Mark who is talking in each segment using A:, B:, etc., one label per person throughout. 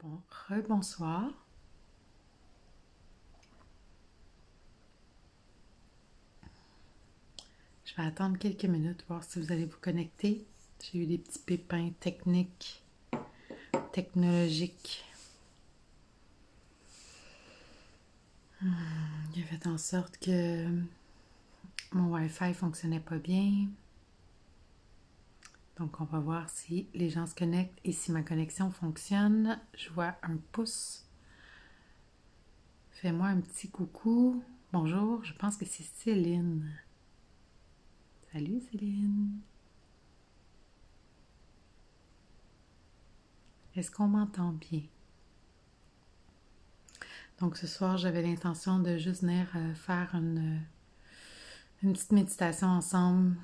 A: Bon, rebonsoir. Je vais attendre quelques minutes, voir si vous allez vous connecter. J'ai eu des petits pépins techniques, technologiques, qui a fait en sorte que mon Wi-Fi fonctionnait pas bien. Donc, on va voir si les gens se connectent et si ma connexion fonctionne. Je vois un pouce. Fais-moi un petit coucou. Bonjour, je pense que c'est Céline. Salut Céline. Est-ce qu'on m'entend bien? Donc ce soir, j'avais l'intention de juste venir faire une petite méditation ensemble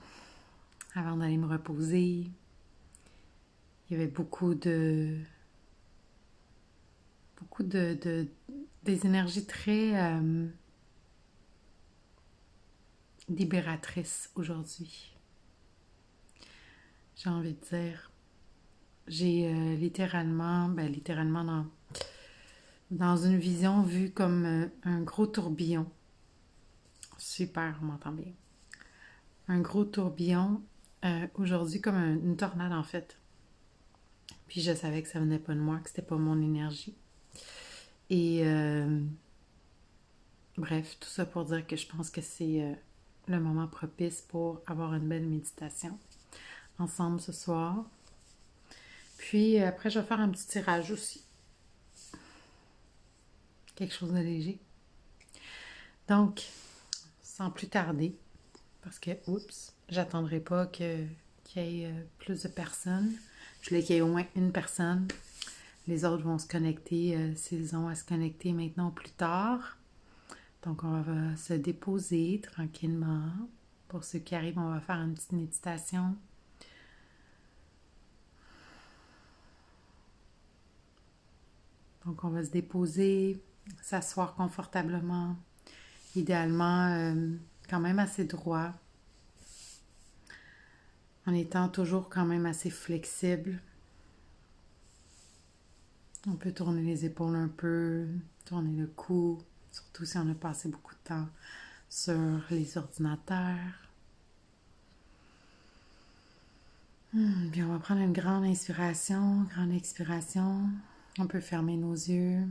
A: avant d'aller me reposer. Il y avait des énergies très libératrices aujourd'hui. J'ai envie de dire, j'ai littéralement dans une vision vue comme un gros tourbillon. Super, on m'entend bien. Un gros tourbillon aujourd'hui comme une tornade en fait. Puis je savais que ça venait pas de moi, que c'était pas mon énergie. Et bref, tout ça pour dire que je pense que c'est le moment propice pour avoir une belle méditation ensemble ce soir. Puis après, je vais faire un petit tirage aussi. Quelque chose de léger. Donc, sans plus tarder, parce que, oups, j'attendrai pas qu'il y ait plus de personnes. Je voulais qu'il y ait au moins une personne. Les autres vont se connecter s'ils ont à se connecter maintenant ou plus tard. Donc, on va se déposer tranquillement. Pour ceux qui arrivent, on va faire une petite méditation. Donc, on va se déposer, s'asseoir confortablement. Idéalement, quand même assez droit. En étant toujours quand même assez flexible. On peut tourner les épaules un peu, tourner le cou, surtout si on a passé beaucoup de temps sur les ordinateurs. Puis on va prendre une grande inspiration, grande expiration. On peut fermer nos yeux.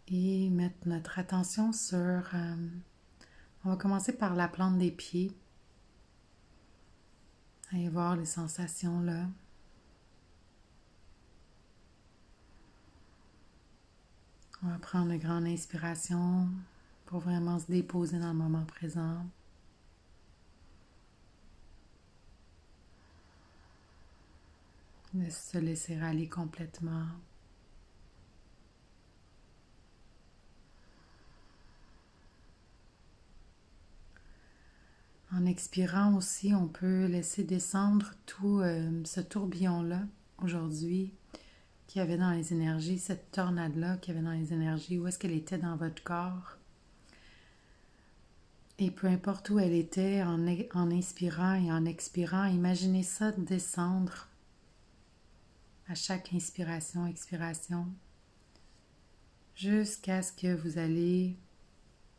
A: Et mettre notre attention sur... on va commencer par la plante des pieds. Allez voir les sensations là. On va prendre une grande inspiration pour vraiment se déposer dans le moment présent. Se laisser aller complètement. En expirant aussi, on peut laisser descendre tout ce tourbillon-là aujourd'hui qu'il y avait dans les énergies, cette tornade-là qu'il y avait dans les énergies, où est-ce qu'elle était dans votre corps. Et peu importe où elle était, en inspirant et en expirant, imaginez ça descendre à chaque inspiration, expiration, jusqu'à ce que vous allez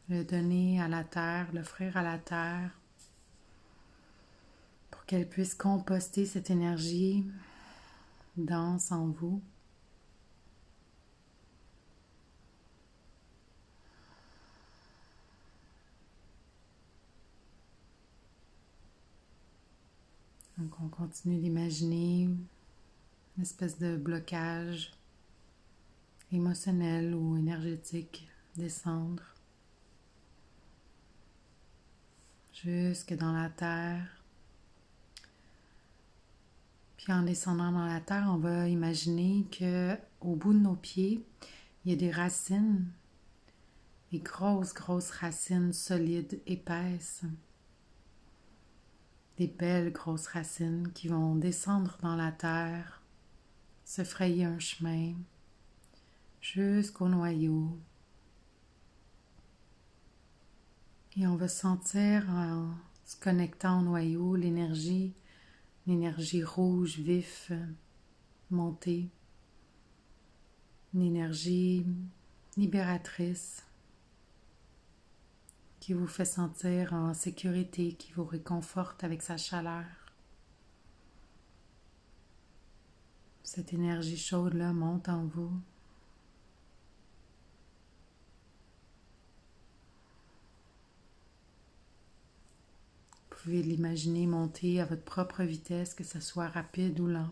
A: le donner à la terre, l'offrir à la terre, pour qu'elle puisse composter cette énergie dense en vous. Donc on continue d'imaginer une espèce de blocage émotionnel ou énergétique descendre jusque dans la terre. Puis en descendant dans la terre, on va imaginer que au bout de nos pieds, il y a des racines, des grosses racines solides, épaisses. Des belles grosses racines qui vont descendre dans la terre, se frayer un chemin jusqu'au noyau. Et on va sentir en se connectant au noyau l'énergie rouge vif monter, une énergie libératrice qui vous fait sentir en sécurité, qui vous réconforte avec sa chaleur. Cette énergie chaude-là monte en vous. Vous pouvez l'imaginer monter à votre propre vitesse, que ce soit rapide ou lent.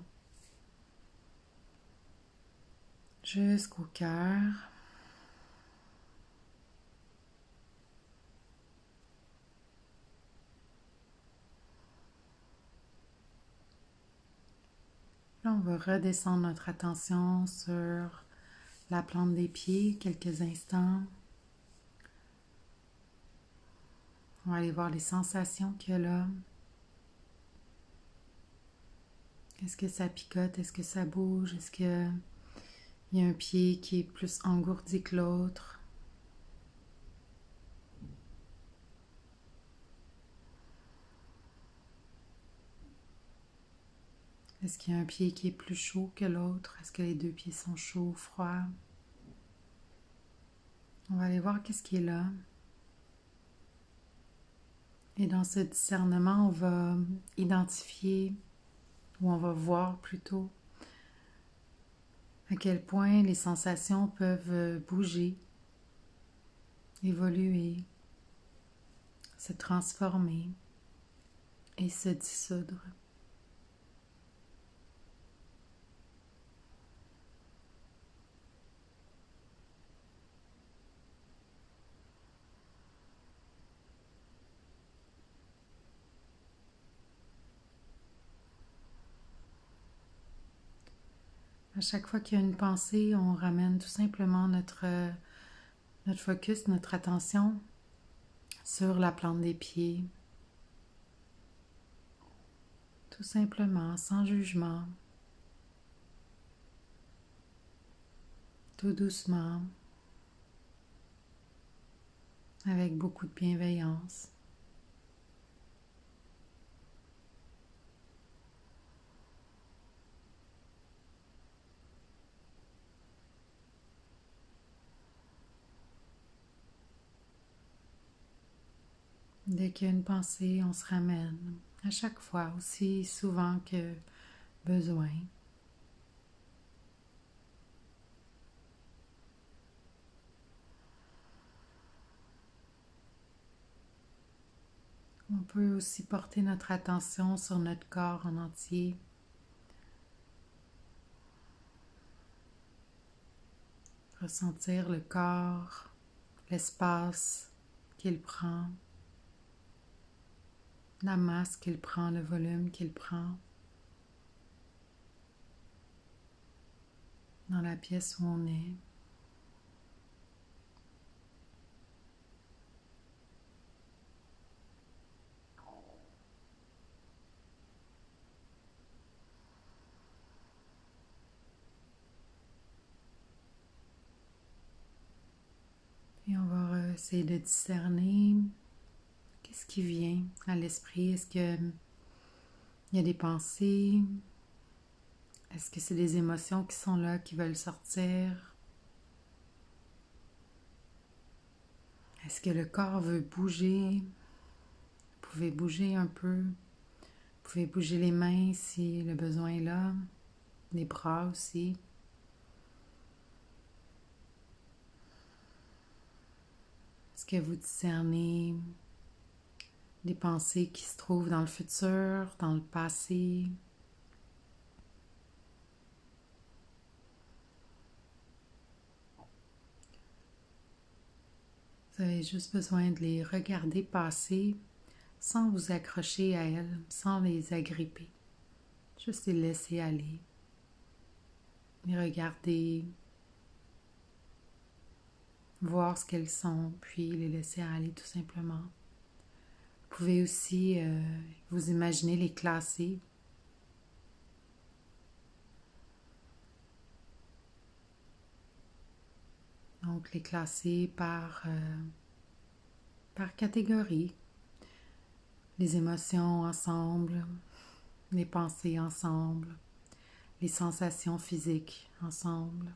A: Jusqu'au cœur. Là, on va redescendre notre attention sur la plante des pieds quelques instants. On va aller voir les sensations qu'il y a là. Est-ce que ça picote? Est-ce que ça bouge? Est-ce qu'il y a un pied qui est plus engourdi que l'autre? Est-ce qu'il y a un pied qui est plus chaud que l'autre? Est-ce que les deux pieds sont chauds ou froids? On va aller voir qu'est-ce qui est là. Et dans ce discernement, on va identifier, ou on va voir plutôt, à quel point les sensations peuvent bouger, évoluer, se transformer et se dissoudre. À chaque fois qu'il y a une pensée, on ramène tout simplement notre focus, notre attention sur la plante des pieds. Tout simplement, sans jugement, tout doucement, avec beaucoup de bienveillance. Dès qu'il y a une pensée, on se ramène, à chaque fois, aussi souvent que besoin. On peut aussi porter notre attention sur notre corps en entier. Ressentir le corps, l'espace qu'il prend, la masse qu'il prend, le volume qu'il prend dans la pièce où on est. Et on va essayer de discerner qu'est-ce qui vient à l'esprit. Est-ce qu'il y a des pensées? Est-ce que c'est des émotions qui sont là, qui veulent sortir? Est-ce que le corps veut bouger? Vous pouvez bouger un peu. Vous pouvez bouger les mains si le besoin est là. Les bras aussi. Est-ce que vous discernez des pensées qui se trouvent dans le futur, dans le passé? Vous avez juste besoin de les regarder passer sans vous accrocher à elles, sans les agripper. Juste les laisser aller. Les regarder, voir ce qu'elles sont, puis les laisser aller tout simplement. Vous pouvez aussi vous imaginer les classer. Donc les classer par par catégorie. Les émotions ensemble, les pensées ensemble, les sensations physiques ensemble.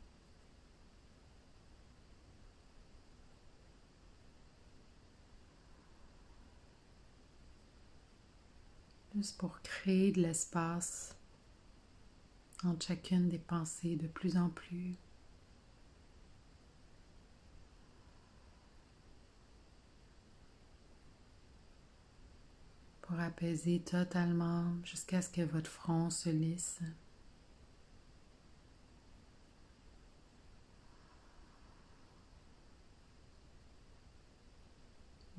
A: Juste pour créer de l'espace entre chacune des pensées de plus en plus. Pour apaiser totalement jusqu'à ce que votre front se lisse.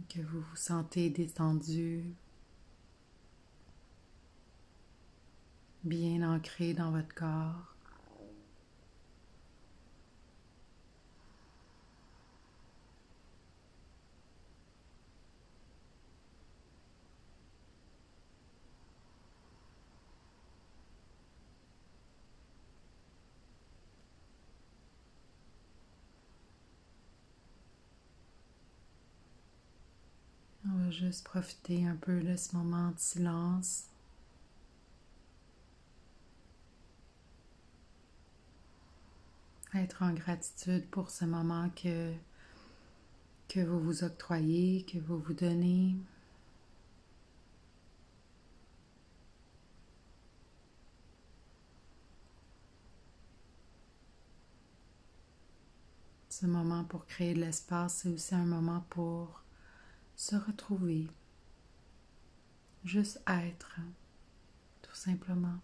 A: Que vous vous sentez détendu, bien ancré dans votre corps. On va juste profiter un peu de ce moment de silence. Être en gratitude pour ce moment que vous vous octroyez, que vous vous donnez. Ce moment pour créer de l'espace, c'est aussi un moment pour se retrouver. Juste être, tout simplement.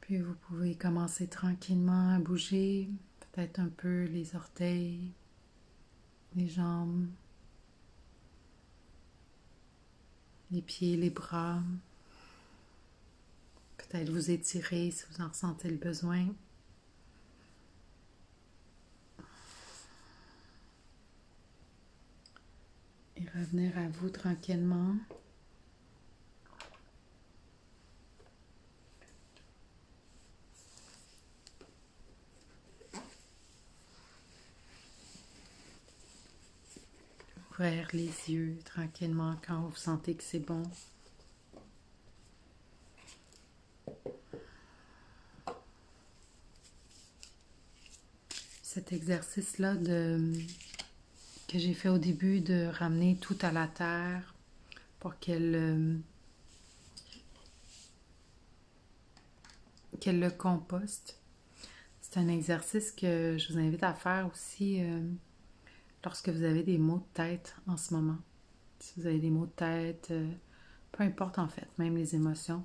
A: Puis vous pouvez commencer tranquillement à bouger, peut-être un peu les orteils, les jambes, les pieds, les bras. Peut-être vous étirer si vous en ressentez le besoin. Et revenir à vous tranquillement. Ouvrir les yeux tranquillement quand vous sentez que c'est bon. Cet exercice-là que j'ai fait au début de ramener tout à la terre pour qu'elle le composte. C'est un exercice que je vous invite à faire aussi lorsque vous avez des maux de tête en ce moment. Si vous avez des maux de tête, peu importe en fait, même les émotions,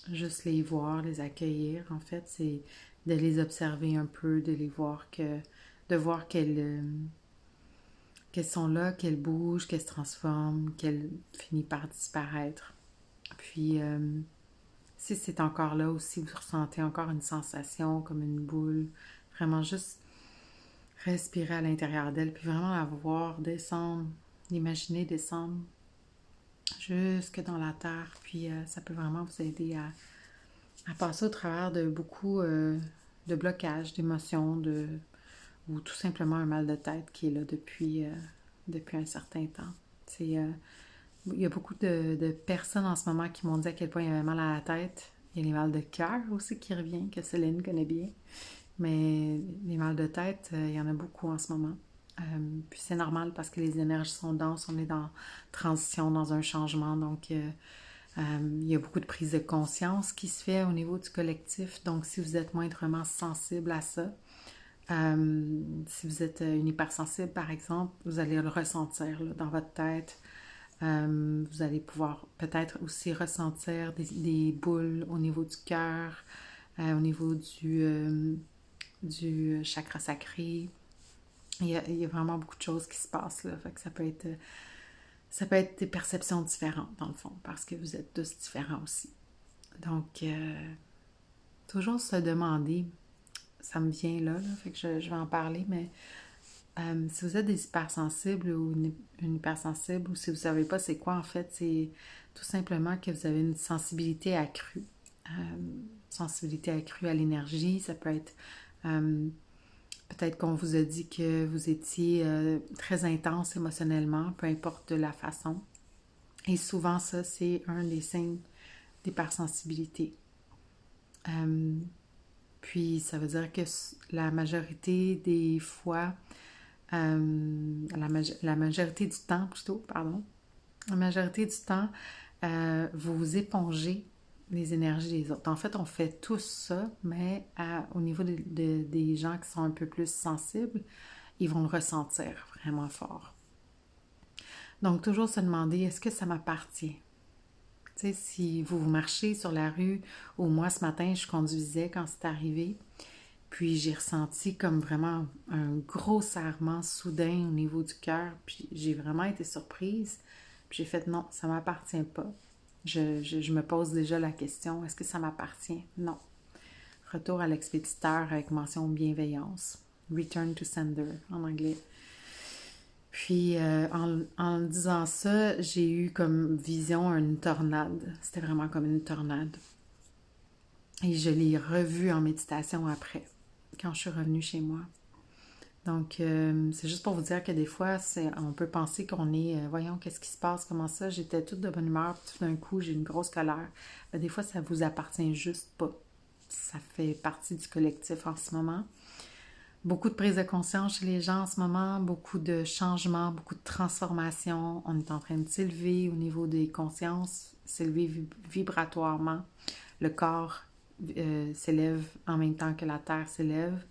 A: juste les voir, les accueillir en fait, c'est de les observer un peu, de les voir de voir qu'elles sont là, qu'elles bougent, qu'elles se transforment, qu'elles finissent par disparaître. Puis si c'est encore là ou si vous ressentez encore une sensation comme une boule, vraiment juste respirer à l'intérieur d'elle, puis vraiment la voir descendre, l'imaginer descendre jusque dans la terre, puis ça peut vraiment vous aider à passer au travers de beaucoup de blocages, d'émotions, ou tout simplement un mal de tête qui est là depuis un certain temps. Il y a beaucoup de personnes en ce moment qui m'ont dit à quel point il y avait mal à la tête. Il y a les mal de cœur aussi qui revient, que Céline connaît bien. Mais les mal de tête, il y en a beaucoup en ce moment. Puis c'est normal parce que les énergies sont denses, on est dans transition, dans un changement. Donc, il y a beaucoup de prise de conscience qui se fait au niveau du collectif. Donc, si vous êtes moindrement sensible à ça, si vous êtes une hypersensible, par exemple, vous allez le ressentir là, dans votre tête. Vous allez pouvoir peut-être aussi ressentir des boules au niveau du cœur, au niveau du chakra sacré. Il y a vraiment beaucoup de choses qui se passent là. Fait que ça peut être des perceptions différentes dans le fond, parce que vous êtes tous différents aussi. Donc, toujours se demander, ça me vient là, fait que je vais en parler, mais Si vous êtes des hypersensibles ou une hypersensible, ou si vous ne savez pas c'est quoi, en fait, c'est tout simplement que vous avez une sensibilité accrue. Sensibilité accrue à l'énergie, ça peut être peut-être qu'on vous a dit que vous étiez très intense émotionnellement, peu importe de la façon. Et souvent, ça, c'est un des signes d'hypersensibilité. Puis, ça veut dire que la majorité des fois, la majorité du temps plutôt, pardon, la majorité du temps, vous épongez les énergies des autres. En fait, on fait tous ça, mais au niveau des gens qui sont un peu plus sensibles, ils vont le ressentir vraiment fort. Donc, toujours se demander, est-ce que ça m'appartient? Tu sais, si vous marchez sur la rue, ou moi, ce matin, je conduisais quand c'est arrivé, puis j'ai ressenti comme vraiment un gros serrement soudain au niveau du cœur, puis j'ai vraiment été surprise. Puis j'ai fait non, ça ne m'appartient pas. Je me pose déjà la question, est-ce que ça m'appartient? Non. Retour à l'expéditeur avec mention bienveillance. Return to sender en anglais. Puis en disant ça, j'ai eu comme vision une tornade. C'était vraiment comme une tornade. Et je l'ai revu en méditation après, quand je suis revenue chez moi. Donc, c'est juste pour vous dire que des fois, on peut penser qu'on est, voyons, qu'est-ce qui se passe, comment ça, j'étais toute de bonne humeur, puis tout d'un coup, j'ai une grosse colère. Mais des fois, ça vous appartient juste pas. Ça fait partie du collectif en ce moment. Beaucoup de prise de conscience chez les gens en ce moment, beaucoup de changements, beaucoup de transformations. On est en train de s'élever au niveau des consciences, s'élever vibratoirement. Le corps s'élève en même temps que la terre s'élève.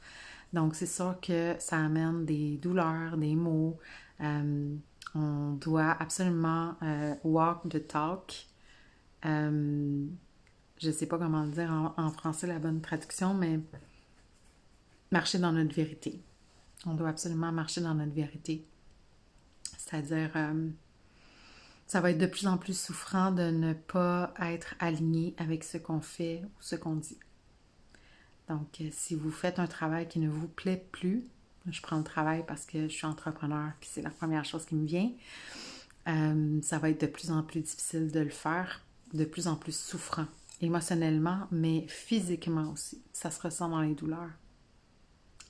A: Donc, c'est sûr que ça amène des douleurs, des maux. On doit absolument walk the talk. Je ne sais pas comment le dire en français, la bonne traduction, mais marcher dans notre vérité. On doit absolument marcher dans notre vérité. C'est-à-dire, ça va être de plus en plus souffrant de ne pas être aligné avec ce qu'on fait ou ce qu'on dit. Donc, si vous faites un travail qui ne vous plaît plus, je prends le travail parce que je suis entrepreneur puis c'est la première chose qui me vient, ça va être de plus en plus difficile de le faire, de plus en plus souffrant, émotionnellement, mais physiquement aussi. Ça se ressent dans les douleurs.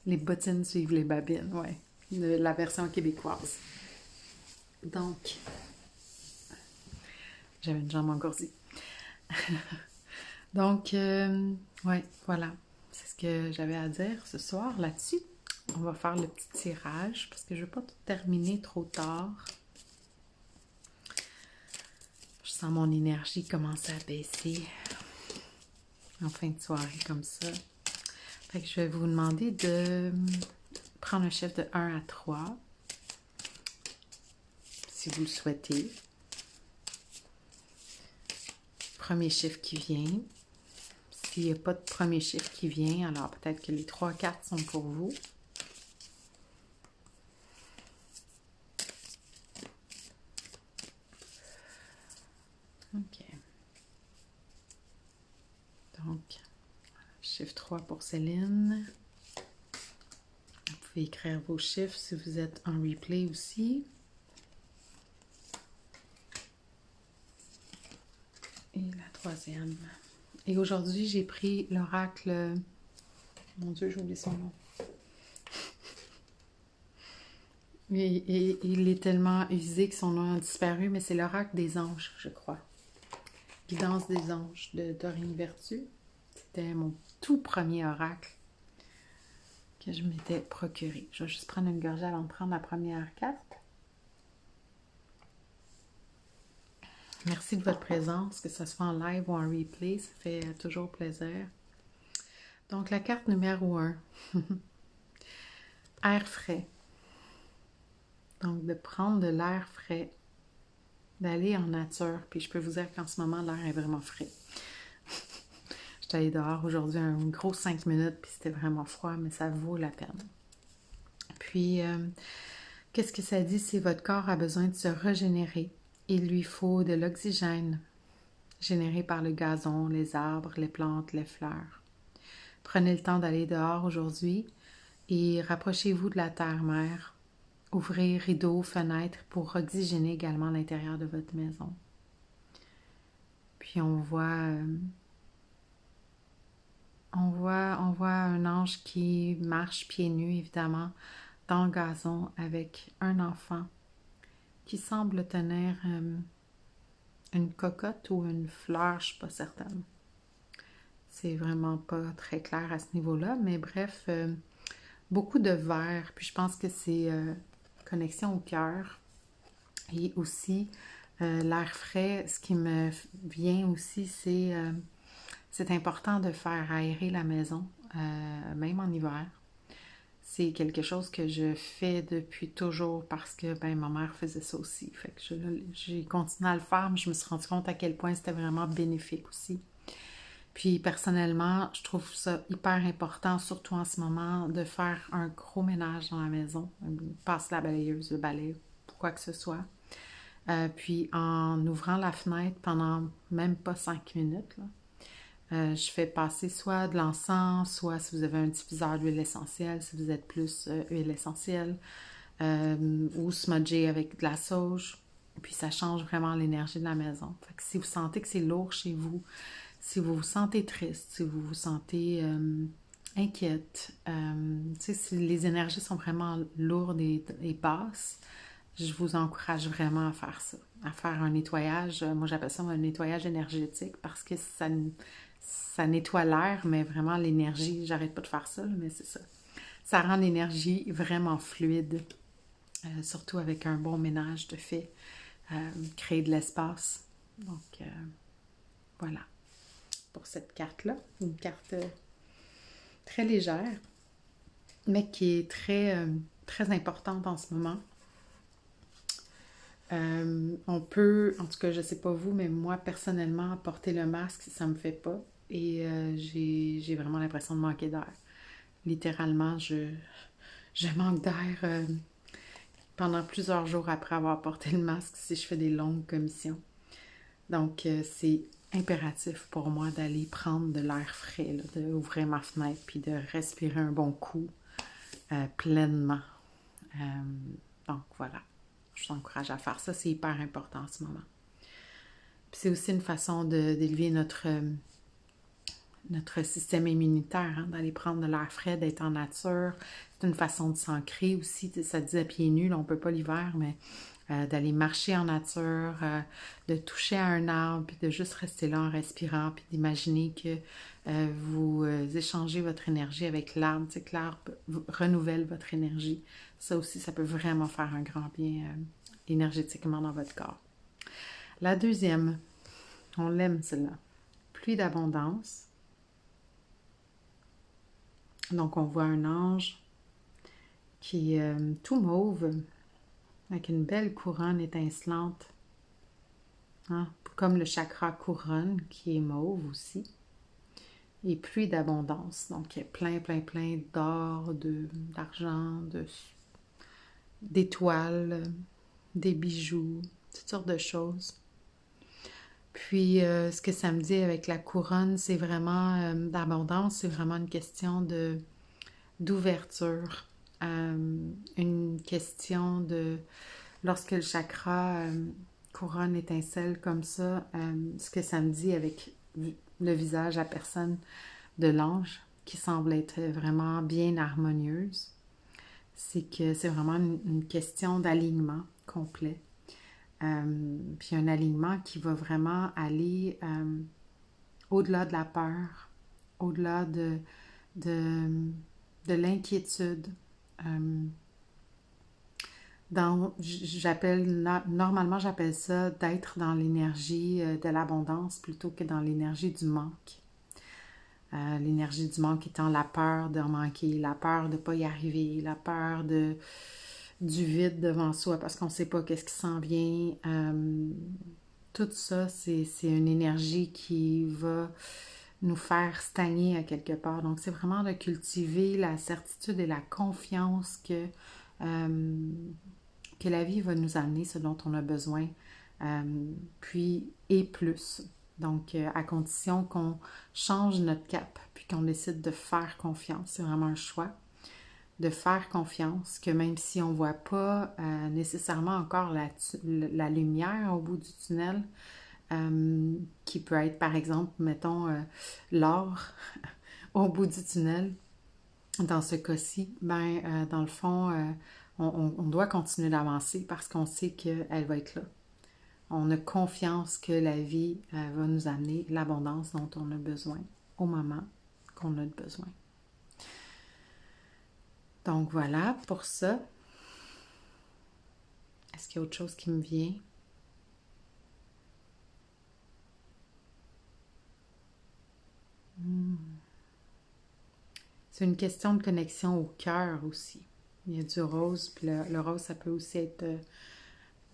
A: Les bottines suivent les babines, ouais, la version québécoise. Donc, j'avais une jambe engourdie. Donc, ouais, voilà. C'est ce que j'avais à dire ce soir là-dessus. On va faire le petit tirage parce que je ne veux pas tout terminer trop tard. Je sens mon énergie commencer à baisser en fin de soirée comme ça. Fait que je vais vous demander de prendre un chiffre de 1 à 3 si vous le souhaitez. Premier chiffre qui vient. S'il n'y a pas de premier chiffre qui vient, alors peut-être que les 3 cartes sont pour vous. OK. Donc, chiffre 3 pour Céline. Vous pouvez écrire vos chiffres si vous êtes en replay aussi. Et la troisième. Et aujourd'hui, j'ai pris l'oracle... Mon Dieu, j'ai oublié son nom. Et il est tellement usé que son nom a disparu, mais c'est l'oracle des anges, je crois. Guidance des anges de Dorine Vertu. C'était mon tout premier oracle que je m'étais procuré. Je vais juste prendre une gorgée avant de prendre la première carte. Merci de votre présence, que ce soit en live ou en replay, ça fait toujours plaisir. Donc, la carte numéro 1, air frais. Donc, de prendre de l'air frais, d'aller en nature. Puis, je peux vous dire qu'en ce moment, l'air est vraiment frais. J'étais allée dehors aujourd'hui un gros 5 minutes, puis c'était vraiment froid, mais ça vaut la peine. Puis, qu'est-ce que ça dit? C'est votre corps a besoin de se régénérer. Il lui faut de l'oxygène généré par le gazon, les arbres, les plantes, les fleurs. Prenez le temps d'aller dehors aujourd'hui et rapprochez-vous de la terre-mère. ouvrir rideaux, fenêtres pour oxygéner également l'intérieur de votre maison. Puis on voit un ange qui marche pieds nus, évidemment, dans le gazon avec un enfant qui semble tenir une cocotte ou une fleur, je ne suis pas certaine. C'est vraiment pas très clair à ce niveau-là, mais bref, beaucoup de vert, puis je pense que c'est connexion au cœur. Et aussi, l'air frais, ce qui me vient aussi, c'est important de faire aérer la maison, même en hiver. C'est quelque chose que je fais depuis toujours parce que ben, ma mère faisait ça aussi. Fait que j'ai continué à le faire, mais je me suis rendu compte à quel point c'était vraiment bénéfique aussi. Puis personnellement, je trouve ça hyper important, surtout en ce moment, de faire un gros ménage dans la maison. Passer la balayeuse, le balai, quoi que ce soit. Puis en ouvrant la fenêtre pendant même pas 5 minutes, là, je fais passer soit de l'encens, soit si vous avez un diffuseur d'huile essentielle, si vous êtes plus huile essentielle, ou smudger avec de la sauge. Puis ça change vraiment l'énergie de la maison. Fait que si vous sentez que c'est lourd chez vous, si vous vous sentez triste, si vous vous sentez inquiète, si les énergies sont vraiment lourdes et basses, je vous encourage vraiment à faire ça, à faire un nettoyage. Moi, j'appelle ça un nettoyage énergétique parce que ça nettoie l'air, mais vraiment l'énergie, j'arrête pas de faire ça, mais c'est ça. Ça rend l'énergie vraiment fluide, surtout avec un bon ménage de fait, créer de l'espace. Donc, voilà, pour cette carte-là, une carte très légère, mais qui est très importante en ce moment. On peut, en tout cas, je sais pas vous, mais moi, personnellement, porter le masque, ça me fait pas. Et j'ai vraiment l'impression de manquer d'air. Littéralement, je manque d'air pendant plusieurs jours après avoir porté le masque si je fais des longues commissions. Donc, c'est impératif pour moi d'aller prendre de l'air frais, d'ouvrir ma fenêtre puis de respirer un bon coup pleinement. Donc, voilà. Je vous encourage à faire ça, c'est hyper important en ce moment. Puis c'est aussi une façon d'élever notre système immunitaire, hein, d'aller prendre de l'air frais, d'être en nature. C'est une façon de s'ancrer aussi. Ça dit à pieds nus, là, on ne peut pas l'hiver, mais d'aller marcher en nature, de toucher à un arbre, puis de juste rester là en respirant, puis d'imaginer que vous échangez votre énergie avec l'arbre, que l'arbre renouvelle votre énergie. Ça aussi, ça peut vraiment faire un grand bien énergétiquement dans votre corps. La deuxième, on l'aime celle-là, pluie d'abondance. Donc, on voit un ange qui est tout mauve, avec une belle couronne étincelante, hein? Comme le chakra couronne qui est mauve aussi. Et pluie d'abondance, donc il y a plein d'or, d'argent, d'étoiles, des bijoux, toutes sortes de choses. Puis, ce que ça me dit avec la couronne, c'est vraiment d'abondance, c'est vraiment une question d'ouverture, une question de... Lorsque le chakra couronne étincelle comme ça, ce que ça me dit avec le visage à personne de l'ange, qui semble être vraiment bien harmonieuse, c'est que c'est vraiment une question d'alignement complet. Puis un alignement qui va vraiment aller au-delà de la peur, au-delà de l'inquiétude. Normalement, j'appelle ça d'être dans l'énergie de l'abondance plutôt que dans l'énergie du manque. L'énergie du manque étant la peur de manquer, la peur de ne pas y arriver, la peur du vide devant soi parce qu'on ne sait pas qu'est-ce qui s'en vient. Tout ça, c'est une énergie qui va nous faire stagner à quelque part. Donc, c'est vraiment de cultiver la certitude et la confiance que la vie va nous amener ce dont on a besoin, puis et plus. Donc, à condition qu'on change notre cap, puis qu'on décide de faire confiance. C'est vraiment un choix. de faire confiance, que même si on ne voit pas nécessairement encore la lumière au bout du tunnel, qui peut être par exemple, mettons, l'or au bout du tunnel, dans ce cas-ci, ben, dans le fond, on doit continuer d'avancer parce qu'on sait qu'elle va être là. On a confiance que la vie va nous amener l'abondance dont on a besoin au moment qu'on a besoin. Donc voilà pour ça. Est-ce qu'il y a autre chose qui me vient? C'est une question de connexion au cœur aussi. Il y a du rose, puis le rose, ça peut aussi être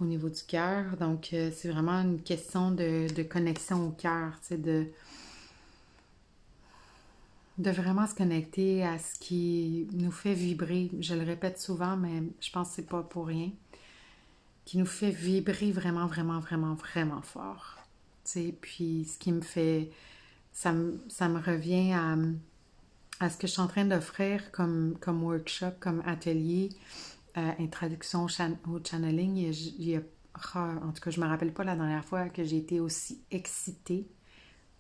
A: au niveau du cœur. Donc, c'est vraiment une question de connexion au cœur, tu sais, de vraiment se connecter à ce qui nous fait vibrer. Je le répète souvent, mais je pense que c'est pas pour rien. Qui nous fait vibrer vraiment, vraiment, vraiment, vraiment fort. Tu sais, puis ce qui me fait... Ça me revient à ce que je suis en train d'offrir comme workshop, comme atelier, introduction au channeling. En tout cas, je me rappelle pas la dernière fois que j'ai été aussi excitée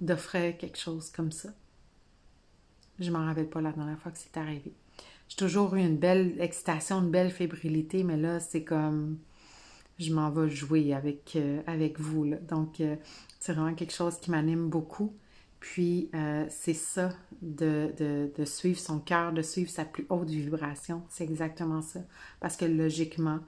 A: d'offrir quelque chose comme ça. Je m'en rappelle pas la dernière fois que c'est arrivé. J'ai toujours eu une belle excitation, une belle fébrilité, mais là, c'est comme... Je m'en vais jouer avec vous, là. Donc, c'est vraiment quelque chose qui m'anime beaucoup. Puis, c'est ça, de suivre son cœur, de suivre sa plus haute vibration. C'est exactement ça. Parce que logiquement,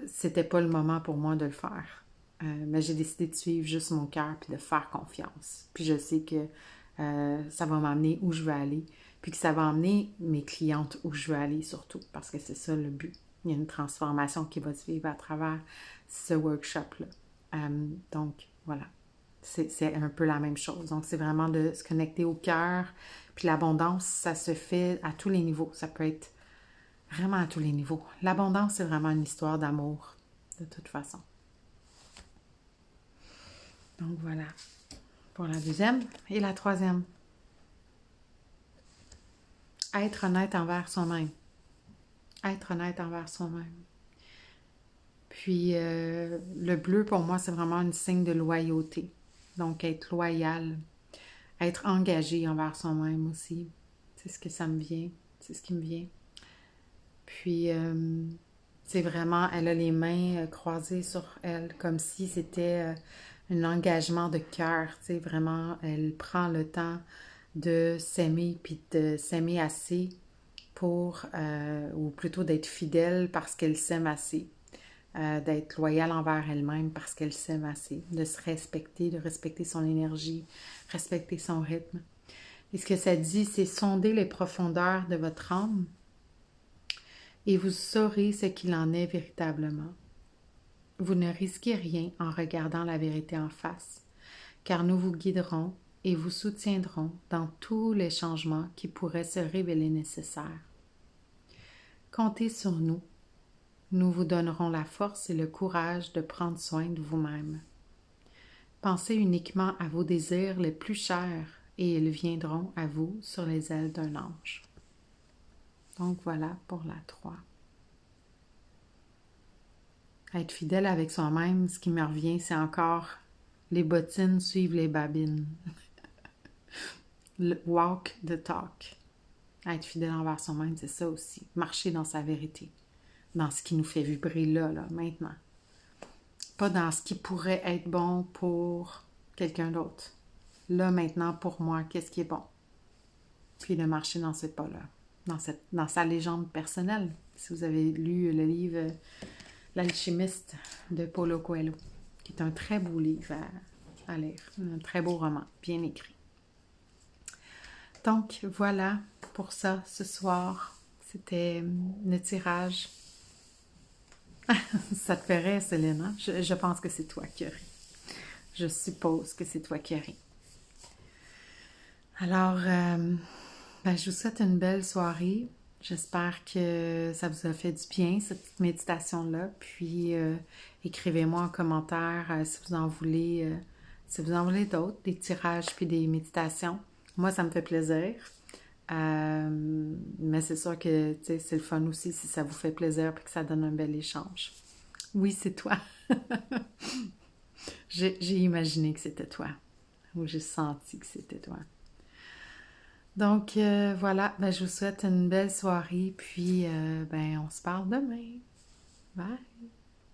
A: c'était pas le moment pour moi de le faire. Mais j'ai décidé de suivre juste mon cœur puis de faire confiance. Puis je sais que ça va m'amener où je veux aller. Puis que ça va emmener mes clientes où je veux aller surtout. Parce que c'est ça le but. Il y a une transformation qui va se vivre à travers ce workshop-là. Donc, voilà. C'est un peu la même chose. Donc, c'est vraiment de se connecter au cœur. Puis l'abondance, ça se fait à tous les niveaux. Ça peut être vraiment à tous les niveaux. L'abondance, c'est vraiment une histoire d'amour, de toute façon. Donc, voilà. Pour la deuxième et la troisième. Être honnête envers soi-même. Être honnête envers soi-même. Puis, le bleu, pour moi, c'est vraiment un signe de loyauté. Donc, être loyal, être engagé envers soi-même aussi. C'est ce que ça me vient. C'est ce qui me vient. Puis, c'est vraiment, elle a les mains croisées sur elle, comme si c'était un engagement de cœur. Tu sais, vraiment, elle prend le temps de s'aimer, puis de s'aimer assez pour, ou plutôt d'être fidèle parce qu'elle s'aime assez. D'être loyale envers elle-même parce qu'elle s'aime assez, de se respecter, de respecter son énergie, respecter son rythme. Et ce que ça dit, c'est sonder les profondeurs de votre âme et vous saurez ce qu'il en est véritablement. Vous ne risquez rien en regardant la vérité en face, car nous vous guiderons et vous soutiendrons dans tous les changements qui pourraient se révéler nécessaires. Comptez sur nous. Nous vous donnerons la force et le courage de prendre soin de vous-même. Pensez uniquement à vos désirs les plus chers et ils viendront à vous sur les ailes d'un ange. Donc voilà pour la 3. Être fidèle avec soi-même, ce qui me revient, c'est encore les bottines suivent les babines. Le walk the talk. Être fidèle envers soi-même, c'est ça aussi. Marcher dans sa vérité. Dans ce qui nous fait vibrer là, maintenant. Pas dans ce qui pourrait être bon pour quelqu'un d'autre. Là, maintenant, pour moi, qu'est-ce qui est bon? Puis de marcher dans ce pas-là, dans sa légende personnelle. Si vous avez lu le livre L'Alchimiste de Paulo Coelho, qui est un très beau livre à lire, un très beau roman, bien écrit. Donc, voilà pour ça, ce soir. C'était le tirage. Ça te ferait, Céline, hein? Je pense que c'est toi qui ris. Je suppose que c'est toi qui ris. Alors, je vous souhaite une belle soirée. J'espère que ça vous a fait du bien, cette petite méditation-là. Puis, écrivez-moi en commentaire si vous en voulez, d'autres, des tirages puis des méditations. Moi, ça me fait plaisir. Mais c'est sûr que c'est le fun aussi si ça vous fait plaisir et que ça donne un bel échange. Oui, c'est toi. J'ai imaginé que c'était toi. Ou j'ai senti que c'était toi. Donc voilà, ben, je vous souhaite une belle soirée, puis ben, on se parle demain. Bye!